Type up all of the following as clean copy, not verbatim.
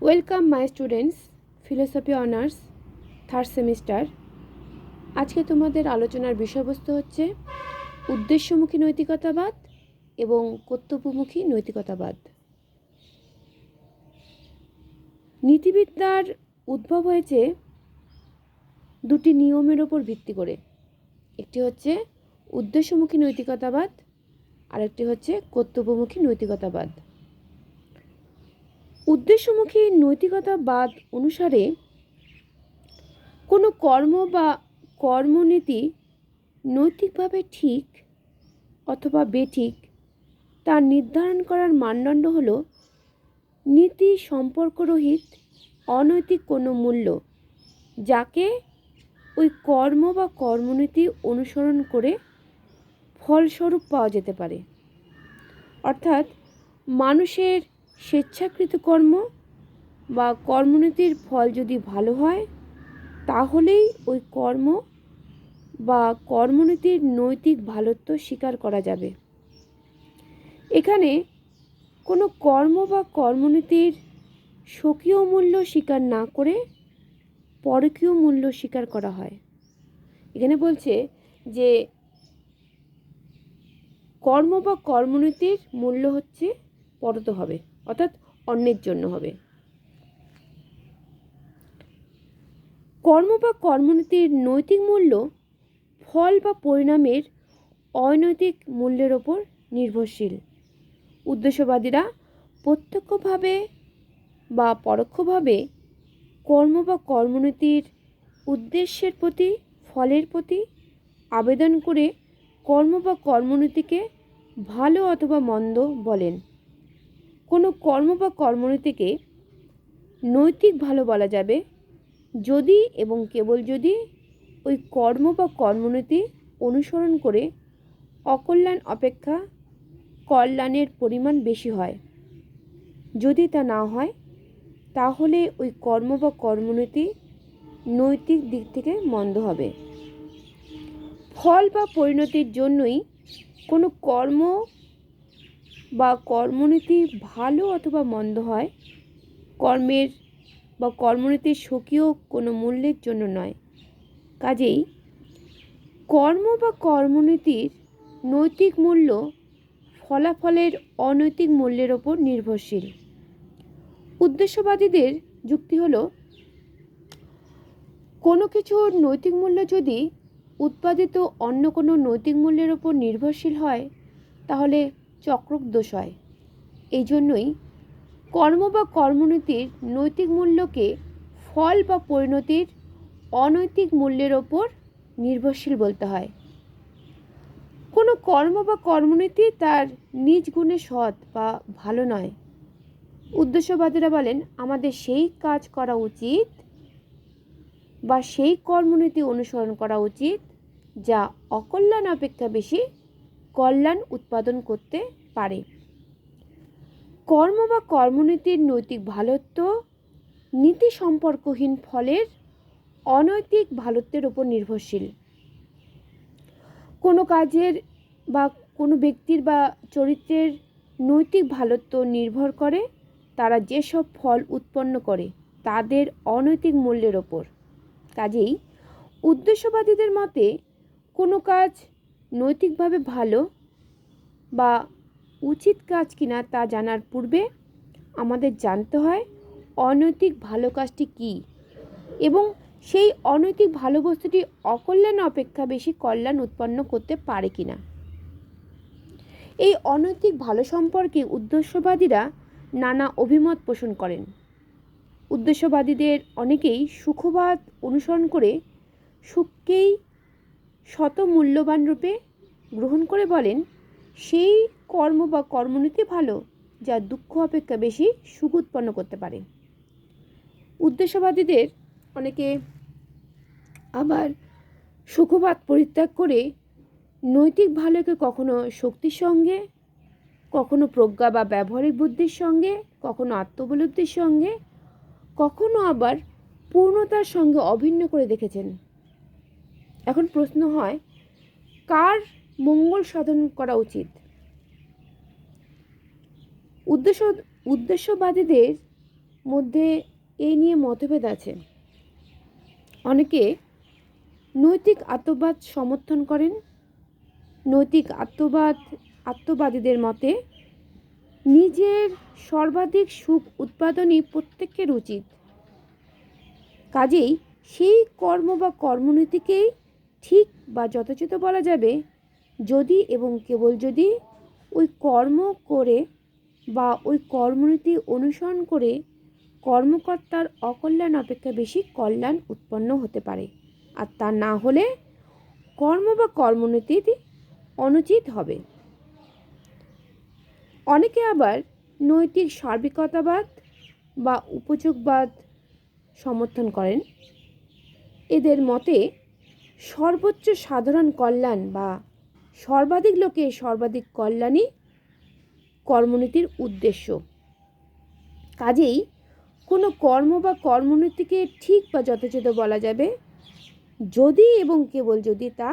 Welcome my students, philosophy honours third semester. আজকে তোমাদের আলোচনার বিষয়বস্তু হচ্ছে উদ্দেশ্যমুখী নৈতিকতাবাদ এবং কর্তব্যমুখী নৈতিকতাবাদ। নীতিবিদ্যার উদ্ভব হয়েছে দুটি নিয়মের ওপর ভিত্তি করে। একটি হচ্ছে উদ্দেশ্যমুখী নৈতিকতাবাদ, আরেকটি হচ্ছে কর্তব্যমুখী নৈতিকতাবাদ। উদ্দেশ্যমুখী নৈতিকতাবাদ অনুসারে কোনো কর্ম বা কর্মনীতি নৈতিকভাবে ঠিক অথবা বেঠিক তা নির্ধারণ করার মানদণ্ড হল নীতি সম্পর্করহিত অনৈতিক কোনো মূল্য, যাকে ওই কর্ম বা কর্মনীতি অনুসরণ করে ফলস্বরূপ পাওয়া যেতে পারে। অর্থাৎ মানুষের স্বেচ্ছাকৃত কর্ম বা কর্মনীতির ফল যদি ভালো হয়, তাহলেই ওই কর্ম বা কর্মনীতির নৈতিক ভালোত্ব স্বীকার করা যাবে। এখানে কোনো কর্ম বা কর্মনীতির স্বকীয় মূল্য স্বীকার না করে পরকীয় মূল্য স্বীকার করা হয়। এখানে বলছে যে কর্ম বা কর্মনীতির মূল্য হচ্ছে পরত হবে, অর্থাৎ অন্যের জন্য হবে। কর্ম বা কর্মনীতির নৈতিক মূল্য ফল বা পরিণামের অনৈতিক মূল্যের ওপর নির্ভরশীল। উদ্দেশ্যবাদীরা প্রত্যক্ষভাবে বা পরোক্ষভাবে কর্ম বা কর্মনীতির উদ্দেশ্যের প্রতি, ফলের প্রতি আবেদন করে কর্ম বা কর্মনীতিকে ভালো অথবা মন্দ বলেন। কোনো কর্ম বা কর্মনীতিকে নৈতিক ভালো বলা যাবে যদি এবং কেবল যদি ওই কর্ম বা কর্মনীতি অনুসরণ করে অকল্যাণ অপেক্ষা কল্যাণের পরিমাণ বেশি হয়। যদি তা না হয়, তাহলে ওই কর্ম বা কর্মনীতি নৈতিক দিক থেকে মন্দ হবে। ফল বা পরিণতির জন্যই কোনো কর্ম বা কর্মনীতি ভালো অথবা মন্দ হয়, কর্মের বা কর্মনীতির স্বকীয় কোনো মূল্যের জন্য নয়। কাজেই কর্ম বা কর্মনীতির নৈতিক মূল্য ফলাফলের অনৈতিক মূল্যের ওপর নির্ভরশীল। উদ্দেশ্যবাদীদের যুক্তি হলো, কোনো কিছুর নৈতিক মূল্য যদি উৎপাদিত অন্য কোনো নৈতিক মূল্যের ওপর নির্ভরশীল হয়, তাহলে চক্রক দোষ হয়। এই জন্যই কর্ম বা কর্মনীতির নৈতিক মূল্যকে ফল বা পরিণতির অনৈতিক মূল্যের ওপর নির্ভরশীল বলতে হয়। কোনো কর্ম বা কর্মনীতি তার নিজ গুণে সৎ বা ভালো নয়। উদ্দেশ্যবাদীরা বলেন, আমাদের সেই কাজ করা উচিত বা সেই কর্মনীতি অনুসরণ করা উচিত যা অকল্যাণ অপেক্ষা বেশি কল্যাণ উৎপাদন করতে পারে। কর্ম বা কর্মনীতির নৈতিক ভালোত্ব নীতি সম্পর্কহীন ফলের অনৈতিক ভালোত্বের উপর নির্ভরশীল। কোনো কাজের বা কোনো ব্যক্তির বা চরিত্রের নৈতিক ভালোত্ব নির্ভর করে তারা যেসব ফল উৎপন্ন করে তাদের অনৈতিক মূল্যের ওপর। কাজেই উদ্দেশ্যবাদীদের মতে কোনো কাজ নৈতিকভাবে ভালো বা উচিত কাজ কিনা তা জানার পূর্বে আমাদের জানতে হয় অনৈতিক ভালো কাজটি কী এবং সেই অনৈতিক ভালো বস্তুটি অকল্যাণ অপেক্ষা বেশি কল্যাণ উৎপন্ন করতে পারে কিনা। এই অনৈতিক ভালো সম্পর্কে উদ্দেশ্যবাদীরা নানা অভিমত পোষণ করেন। উদ্দেশ্যবাদীদের অনেকেই সুখবাদ অনুসরণ করে সুখকেই শত মূল্যবান রূপে গ্রহণ করে বলেন, সেই কর্ম বা কর্মনীতি ভালো যা দুঃখ অপেক্ষা বেশি সুখ উৎপন্ন করতে পারে। উদ্দেশ্যবাদীদের অনেকে আবার সুখবাদ পরিত্যাগ করে নৈতিক ভালোকে কখনো শক্তির সঙ্গে, কখনো প্রজ্ঞা বা ব্যবহারিক বুদ্ধির সঙ্গে, কখনো আত্মোপলব্ধির সঙ্গে, কখনো আবার পূর্ণতার সঙ্গে অভিন্ন করে দেখেছেন। এখন প্রশ্ন হয়, কার মঙ্গল সাধন করা উচিত? উদ্দেশ্যবাদীদের মধ্যে এই নিয়ে মতভেদ আছে। অনেকে নৈতিক আত্মবাদ সমর্থন করেন। নৈতিক আত্মবাদীদের মতে নিজের সর্বাধিক সুখ উৎপাদনই প্রত্যেকের উচিত। কাজেই সেই কর্ম বা কর্মনীতিকেই ঠিক বা যথাযথ বলা যাবে যদি এবং কেবল যদি ওই কর্ম করে বা ওই কর্মনীতি অনুসরণ করে কর্মকর্তার অকল্যাণ অপেক্ষা বেশি কল্যাণ উৎপন্ন হতে পারে, আর তা না হলে কর্ম বা কর্মনীতি অনুচিত হবে। অনেকে আবার নৈতিক সার্বিকতাবাদ বা উপযোগবাদ সমর্থন করেন। এদের মতে সর্বোচ্চ সাধারণ কল্যাণ বা সর্বাধিক লোকের সর্বাধিক কল্যাণই কর্মনীতির উদ্দেশ্য। কাজেই কোনো কর্ম বা কর্মনীতিকে ঠিক বা যথাযথ বলা যাবে যদি এবং কেবল যদি তা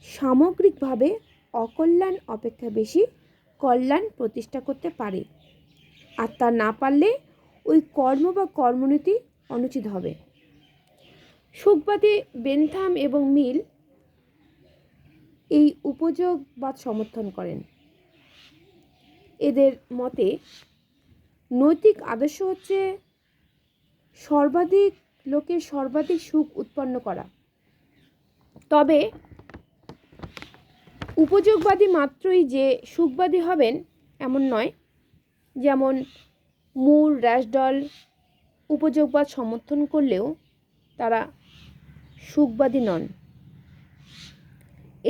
সামগ্রিকভাবে অকল্যাণ অপেক্ষা বেশি কল্যাণ প্রতিষ্ঠা করতে পারে, আর তা না পারলে ওই কর্ম বা কর্মনীতি অনুচিত হবে। সুখবাদী বেনথাম এবং মিল এই উপযোগবাদ সমর্থন করেন। এদের মতে নৈতিক আদর্শ হচ্ছে সর্বাধিক লোকের সর্বাধিক সুখ উৎপন্ন করা। তবে উপযোগবাদী মাত্রই যে সুখবাদী হবেন এমন নয়। যেমন মুর, রাশডল উপযোগবাদ সমর্থন করলেও তারা সুখবাদী নন।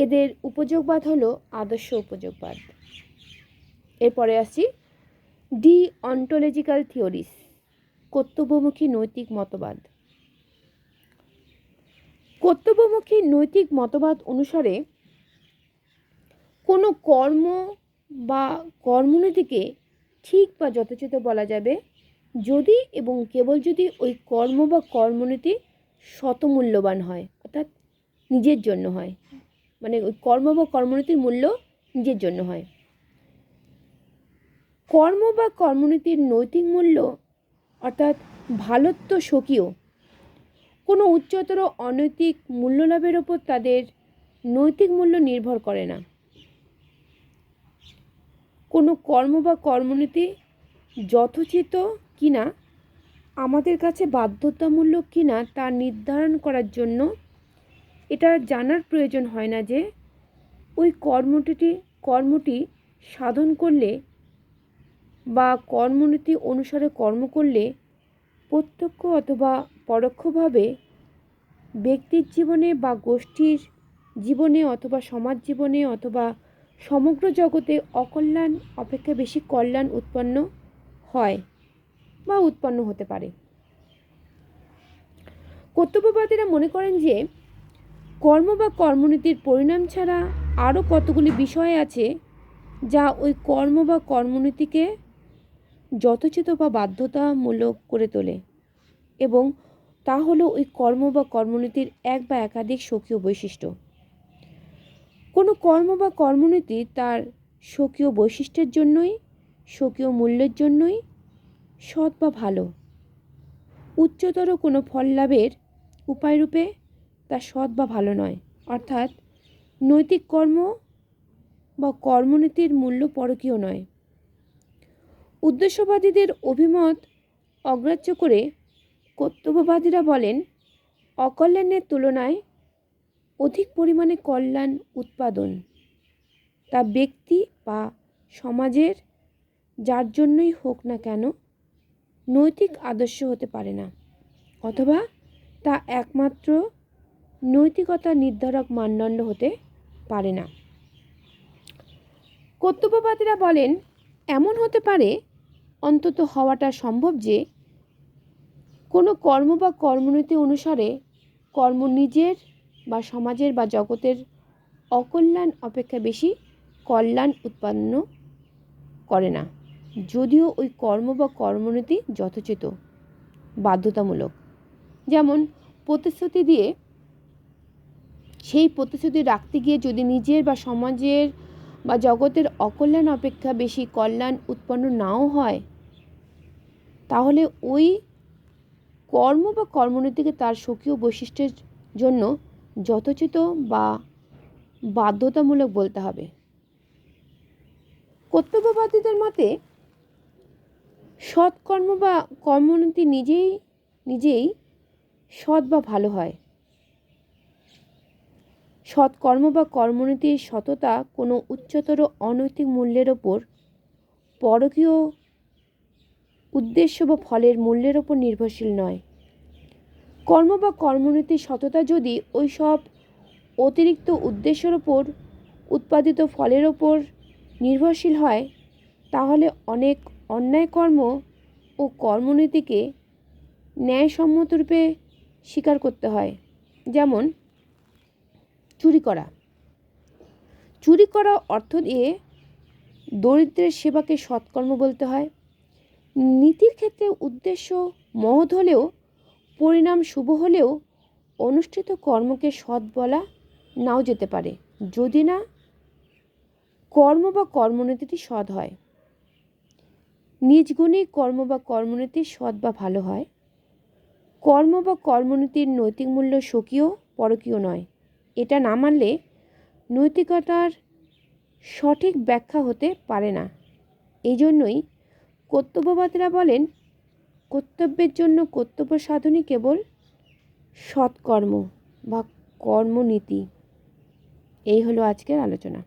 এদের উপযোগবাদ হলো আদর্শ উপযোগবাদ। এরপরে আসছি ডিঅন্টোলজিক্যাল থিওরিস, কর্তব্যমুখী নৈতিক মতবাদ। কর্তব্যমুখী নৈতিক মতবাদ অনুসারে কোনো কর্ম বা কর্মনীতিকে ঠিক বা যথাযথ বলা যাবে যদি এবং কেবল যদি ওই কর্ম বা কর্মনীতি শতমূল্যবান হয়, অর্থাৎ নিজের জন্য হয়, মানে ওই কর্ম বা কর্মনীতির মূল্য নিজের জন্য হয়। কর্ম বা কর্মনীতির নৈতিক মূল্য অর্থাৎ ভালোত্ব স্বকীয়। কোনো উচ্চতর অনৈতিক মূল্যলাভের ওপর তাদের নৈতিক মূল্য নির্ভর করে না। কোনো কর্ম বা কর্মনীতি যথোচিত কিনা, আমাদের কাছে বাধ্যতামূলক কিনা তা নির্ধারণ করার জন্য এটা জানার প্রয়োজন হয় না যে ওই কর্মটি সাধন করলে বা কর্মনীতি অনুসারে কর্ম করলে প্রত্যক্ষ অথবা পরোক্ষভাবে ব্যক্তির জীবনে বা গোষ্ঠীর জীবনে অথবা সমাজ জীবনে অথবা সমগ্র জগতে অকল্যাণ অপেক্ষা বেশি কল্যাণ উৎপন্ন হয় বা উৎপন্ন হতে পারে। কর্তব্যবাদীরা মনে করেন যে কর্ম বা কর্মনীতির পরিণাম ছাড়া আরও কতগুলি বিষয় আছে যা ওই কর্ম বা কর্মনীতিকে যথোচিত বা বাধ্যতামূলক করে তোলে, এবং তা হলো ওই কর্ম বা কর্মনীতির এক বা একাধিক স্বকীয় বৈশিষ্ট্য। কোনো কর্ম বা কর্মনীতি তার স্বকীয় বৈশিষ্ট্যের জন্যই, স্বকীয় মূল্যের জন্যই সৎ বা ভালো। উচ্চতর কোনো ফল লাভের উপায়রূপে তা সৎ বা ভালো নয়। অর্থাৎ নৈতিক কর্ম বা কর্মনীতির মূল্য পরকীয় নয়। উদ্দেশ্যবাদীদের অভিমত অগ্রাহ্য করে কর্তব্যবাদীরা বলেন অকল্যাণের তুলনায় অধিক পরিমাণে কল্যাণ উৎপাদন তা ব্যক্তি বা সমাজের যার জন্যই হোক না কেন নৈতিক আদর্শ হতে পারে না, অথবা তা একমাত্র নৈতিকতার নির্ধারক মানদণ্ড হতে পারে না। কর্তব্যবাদীরা বলেন এমন হতে পারে, অন্তত হওয়াটা সম্ভব যে কোনো কর্ম বা কর্মনীতি অনুসারে কর্ম নিজের বা সমাজের বা জগতের অকল্যাণ অপেক্ষা বেশি কল্যাণ উৎপন্ন করে না, যদিও ওই কর্ম বা কর্মনীতি যথোচিত বাধ্যতামূলক। যেমন প্রতিশ্রুতি দিয়ে সেই প্রতিশ্রুতি রাখতে গিয়ে যদি নিজের বা সমাজের বা জগতের অকল্যাণ অপেক্ষা বেশি কল্যাণ উৎপন্ন নাও হয়, তাহলে ওই কর্ম বা কর্মনীতিকে তার স্বকীয় বৈশিষ্ট্যের জন্য যথোচিত বা বাধ্যতামূলক বলতে হবে। কর্তব্যবাদীদের মতে সৎকর্ম বা কর্মনীতি নিজেই সৎ বা ভালো হয়। সৎকর্ম বা কর্মনীতির সততা কোনো উচ্চতর অনৈতিক মূল্যের ওপর, পরকীয় উদ্দেশ্য বা ফলের মূল্যের ওপর নির্ভরশীল নয়। কর্ম বা কর্মনীতির সততা যদি ওই সব অতিরিক্ত উদ্দেশ্যের ওপর, উৎপাদিত ফলের ওপর নির্ভরশীল হয়, তাহলে অনেক অন্যায় কর্ম ও কর্মনীতিকে ন্যায়সম্মতরূপে স্বীকার করতে হয়। যেমন চুরি করা অর্থ দিয়ে দরিদ্রের সেবাকে সৎকর্ম বলতে হয়। নীতির ক্ষেত্রে উদ্দেশ্য মহৎ হলেও, পরিণাম শুভ হলেও অনুষ্ঠিত কর্মকে সৎ বলা নাও যেতে পারে, যদি না কর্ম বা কর্মনীতিটি সৎ হয়। নিজ গুণেই কর্ম বা কর্মনীতি সৎ বা ভালো হয়। কর্ম বা কর্মনীতির নৈতিক মূল্য স্বকীয়, পরকীয় নয়। এটা না মানলে নৈতিকতার সঠিক ব্যাখ্যা হতে পারে না। এই জন্যই কর্তব্যবাদীরা বলেন, কর্তব্যের জন্য কর্তব্য সাধনই কেবল সৎকর্ম বা কর্মনীতি। এই হলো আজকের আলোচনা।